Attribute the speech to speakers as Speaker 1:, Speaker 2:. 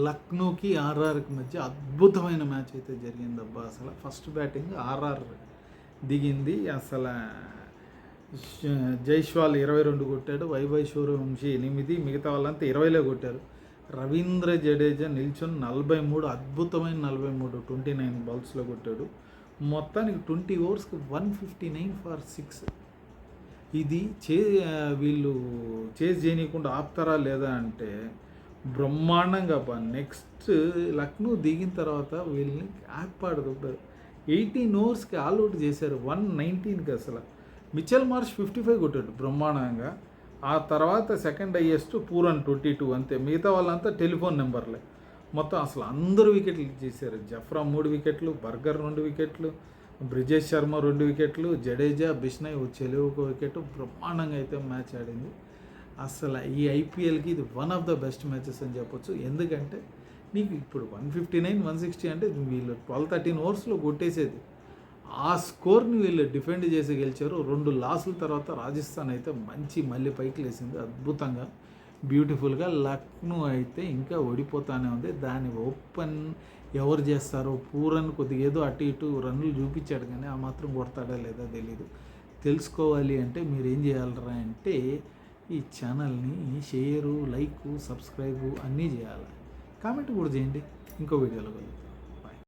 Speaker 1: లక్నోకి ఆర్ఆర్కి మధ్య అద్భుతమైన మ్యాచ్ అయితే జరిగిందబ్బా. అసలు ఫస్ట్ బ్యాటింగ్ ఆర్ఆర్ దిగింది. అసలు జైస్వాల్ 22 కొట్టాడు, వైభవ్ సూర్యవంశీ 8, మిగతా వాళ్ళంతా 20లో కొట్టారు. రవీంద్ర జడేజా నిల్చొని 43 అద్భుతమైన 43 29 బాల్స్లో కొట్టాడు. మొత్తానికి 20 ఓవర్స్కి 159 ఫర్ 6. ఇది వీళ్ళు చేజ్ చేయనీయకుండా ఆపుతారా లేదా అంటే బ్రహ్మాండంగా నెక్స్ట్ లక్నో దిగిన తర్వాత వీళ్ళని ఆపాడు. 18 ఓవర్స్కి ఆల్అవుట్ చేశారు 119కి. అసలు మిచెల్ మార్ష్ 55 కొట్టాడు బ్రహ్మాండంగా. ఆ తర్వాత సెకండ్ హైయెస్ట్ పూరన్ 22 అంతే. మిగతా వాళ్ళంతా టెలిఫోన్ నెంబర్లే. మొత్తం అసలు అందరూ వికెట్లు చేశారు. జఫ్రా 3 వికెట్లు, బర్గర్ 2 వికెట్లు, బ్రిజేష్ శర్మ 2 వికెట్లు, జడేజా బిష్నాయ్ చెలి 1 వికెట్. బ్రహ్మాండంగా అయితే మ్యాచ్ ఆడింది. అసలు ఈ ఐపీఎల్కి ఇది one of the best matches అని చెప్పొచ్చు. ఎందుకంటే నీకు ఇప్పుడు 159 160 అంటే వీళ్ళు 12-13 ఓవర్స్లో కొట్టేసేది. ఆ స్కోర్ని వీళ్ళు డిఫెండ్ చేసి గెలిచారు. 2 లాసుల తర్వాత రాజస్థాన్ అయితే మంచి మళ్ళీ పైకి లేసింది అద్భుతంగా, బ్యూటిఫుల్గా. లక్నో అయితే ఇంకా ఓడిపోతానే ఉంది. దాని ఓపెన్ ఎవరు చేస్తారో పూరన్ కొద్దిగా ఏదో అటు ఇటు రన్నులు చూపించాడు, కానీ ఆ మాత్రం కొడతాడా లేదా తెలీదు. తెలుసుకోవాలి అంటే మీరు ఏం చేయాలరా అంటే ఈ ఛానల్ని షేరు, లైకు, సబ్స్క్రైబు అన్నీ చేయాలి. కామెంట్ కూడా చేయండి. ఇంకో వీడియోలో కలుద్దాం.